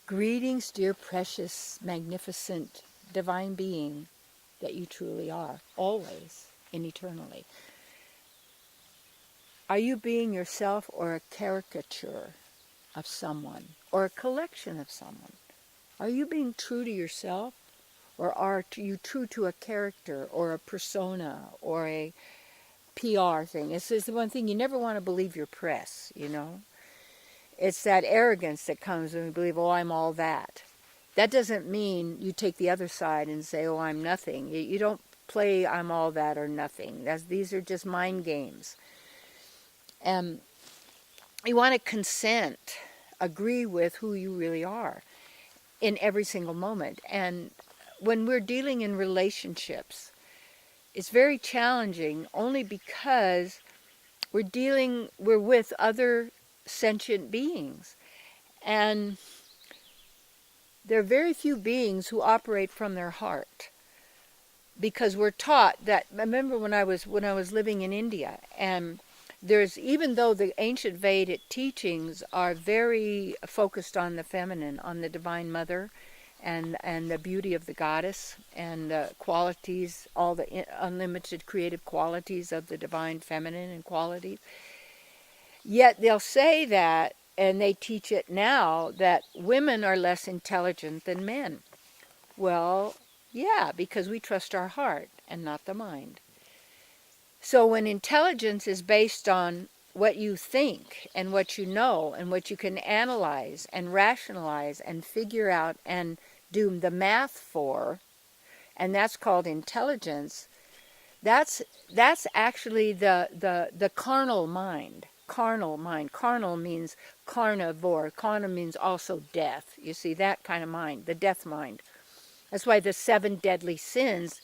Greetings, dear, precious, magnificent, divine being that you truly are, always and eternally. Are you being yourself or a caricature of someone or a collection of someone? Are you being true to yourself, or are you true to a character or a persona or a PR thing? This is the one thing, you never want to believe your press, you know. It's that arrogance that comes when we believe, oh, I'm all that. That doesn't mean you take the other side and say, oh, I'm nothing. You don't play I'm all that or nothing. These are just mind games. You want to consent, agree with who you really are in every single moment. And when we're dealing in relationships, it's very challenging only because we're with other sentient beings. And there are very few beings who operate from their heart, because we're taught that. I remember when I was living in India, and even though the ancient Vedic teachings are very focused on the feminine, on the Divine Mother, and the beauty of the goddess, and the qualities, all the unlimited creative qualities of the divine feminine and qualities, yet they'll say that, and they teach it now, that women are less intelligent than men. Well, yeah, because we trust our heart and not the mind. So when intelligence is based on what you think and what you know and what you can analyze and rationalize and figure out and do the math for, and that's called intelligence, that's actually the carnal mind. Carnal mind. Carnal means carnivore. Carnal means also death. You see, that kind of mind, the death mind. That's why the 7 deadly sins,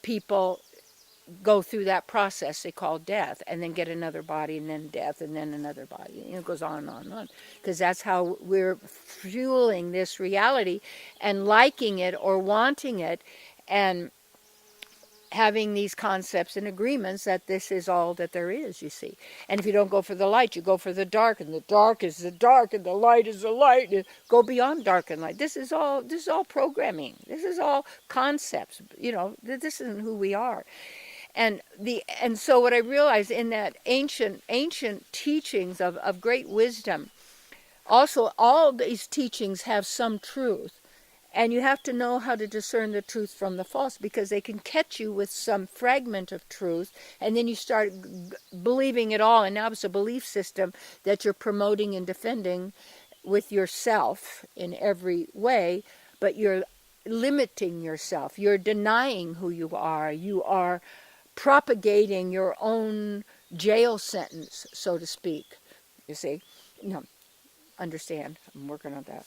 people go through that process they call death, and then get another body, and then death, and then another body. You know, it goes on and on and on. Because that's how we're fueling this reality and liking it or wanting it, and having these concepts and agreements that this is all that there is, you see. And if you don't go for the light, you go for the dark, and the dark is the dark, and the light is the light. And go beyond dark and light. This is all programming. This is all concepts. You know, this isn't who we are. And so what I realized in that ancient teachings of great wisdom, also all these teachings have some truth. And you have to know how to discern the truth from the false, because they can catch you with some fragment of truth, and then you start believing it all, and now it's a belief system that you're promoting and defending with yourself in every way, but you're limiting yourself. You're denying who you are. You are propagating your own jail sentence, so to speak. You see? No, understand. I'm working on that.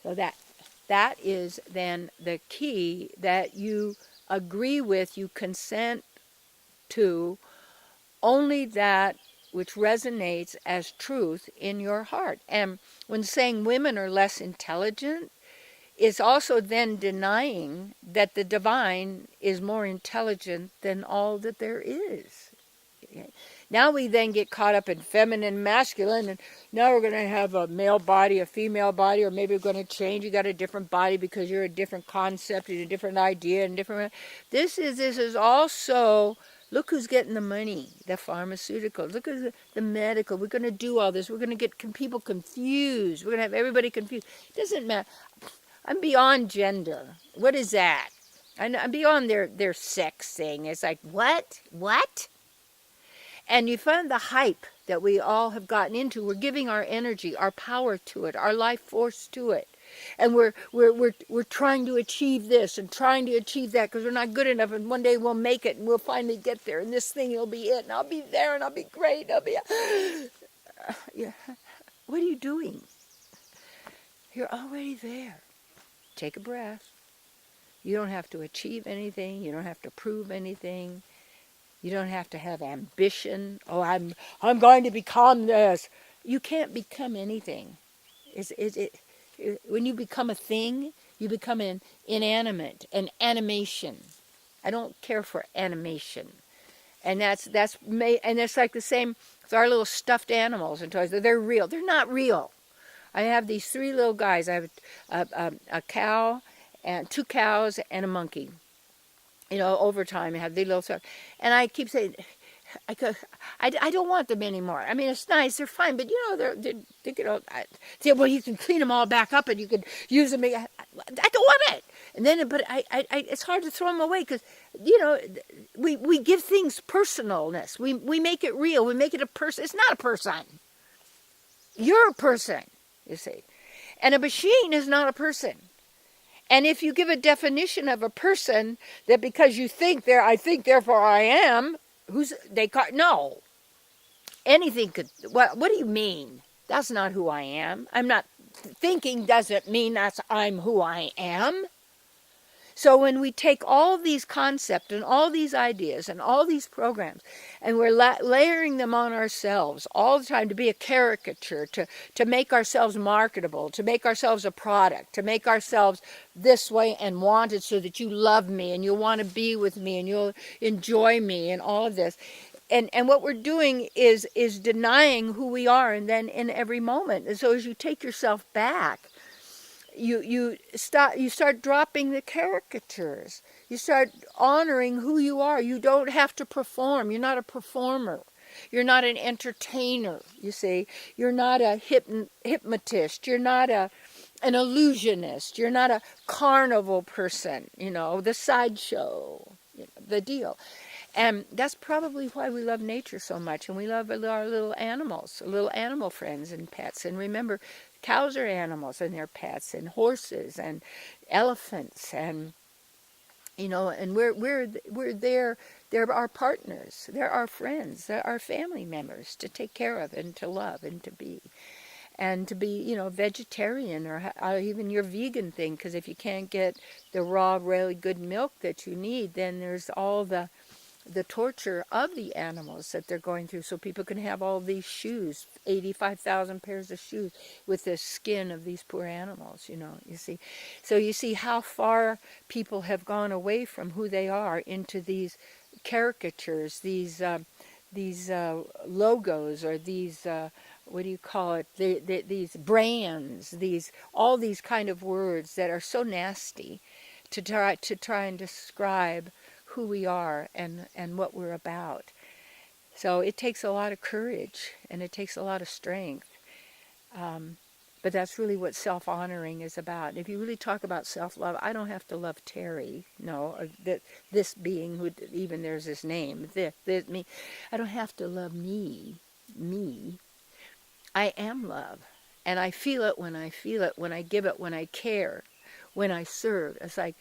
So that is then the key, that you agree with, you consent to only that which resonates as truth in your heart. And when saying women are less intelligent, is also then denying that the divine is more intelligent than all that there is. Now we then get caught up in feminine, masculine, and now we're going to have a male body, a female body, or maybe we're going to change. You got a different body because you're a different concept and a different idea and different. This is also, look who's getting the money, the pharmaceuticals. Look at the medical. We're going to do all this. We're going to get people confused. We're going to have everybody confused. It doesn't matter. I'm beyond gender. What is that? I'm beyond their sex thing. It's like, what? And you find the hype that we all have gotten into. We're giving our energy, our power to it, our life force to it. And we're trying to achieve this and trying to achieve that because we're not good enough, and one day we'll make it and we'll finally get there, and this thing will be it, and I'll be there, and I'll be great, yeah. What are you doing? You're already there. Take a breath. You don't have to achieve anything. You don't have to prove anything. You don't have to have ambition. Oh, I'm going to become this. You can't become anything. When you become a thing, you become an animation. I don't care for animation. And and it's like the same with our little stuffed animals and toys. They're real. They're not real. I have these 3 little guys. I have a cow and 2 cows and a monkey. You know, over time I have these little stuff, and I keep saying, I don't want them anymore. I mean, it's nice, they're fine, but you know, they get old. Say, well, you can clean them all back up and you can use them. I don't want it. And then, but it's hard to throw them away because, you know, we give things personalness. We make it real. We make it a person. It's not a person. You're a person, you see. And a machine is not a person. And if you give a definition of a person that because you think I think, therefore I am, no. Anything could, what do you mean? That's not who I am. I'm not, thinking doesn't mean I'm who I am. So when we take all these concepts and all these ideas and all these programs and we're layering them on ourselves all the time to be a caricature, to make ourselves marketable, to make ourselves a product, to make ourselves this way and wanted so that you love me and you'll want to be with me and you'll enjoy me and all of this. And what we're doing is denying who we are, and then in every moment. And so as you take yourself back, you start dropping the caricatures. You start honoring who you are. You don't have to perform. You're not a performer. You're not an entertainer, you see. You're not a hypnotist. You're not an illusionist. You're not a carnival person, you know, the sideshow, you know, the deal. And that's probably why we love nature so much, and we love our little animals, little animal friends and pets. And remember, cows are animals, and they're pets, and horses, and elephants, and you know, and we're there. They're our partners. They're our friends. They're our family members to take care of and to love and to be. And to be, you know, vegetarian or even your vegan thing, because if you can't get the raw, really good milk that you need, then there's all the torture of the animals that they're going through, so people can have all these shoes, 85,000 pairs of shoes with the skin of these poor animals, you know, you see. So you see how far people have gone away from who they are into these caricatures, these logos, or these, what do you call it, these brands, all these kind of words that are so nasty to try and describe who we are and what we're about. So it takes a lot of courage and it takes a lot of strength. But that's really what self-honoring is about. If you really talk about self-love, I don't have to love Terry, no, or this being who, even there's this name, this me. I don't have to love me. I am love. And I feel it, when I give it, when I care, when I serve. It's like,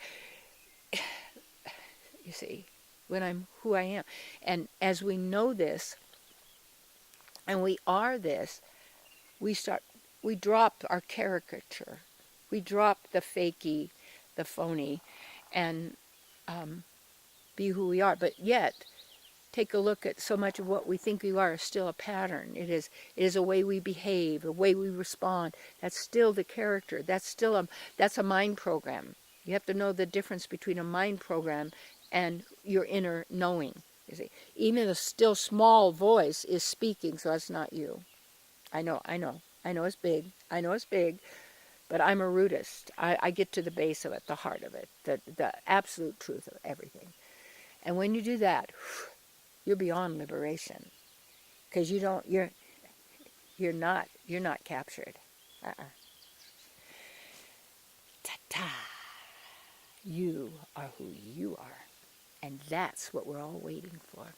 you see, when I'm who I am. And as we know this, and we are this, we drop our caricature. We drop the fakey, the phony, and be who we are. But yet, take a look at so much of what we think we are is still a pattern. It is a way we behave, a way we respond. That's still the character. That's a mind program. You have to know the difference between a mind program and your inner knowing. You see, even a still small voice is speaking, so that's not you. I know it's big, but I'm a rootist. I get to the base of it, the heart of it, the absolute truth of everything. And when you do that, you're beyond liberation, because you're not captured. Ta-ta. You are who you are. And that's what we're all waiting for.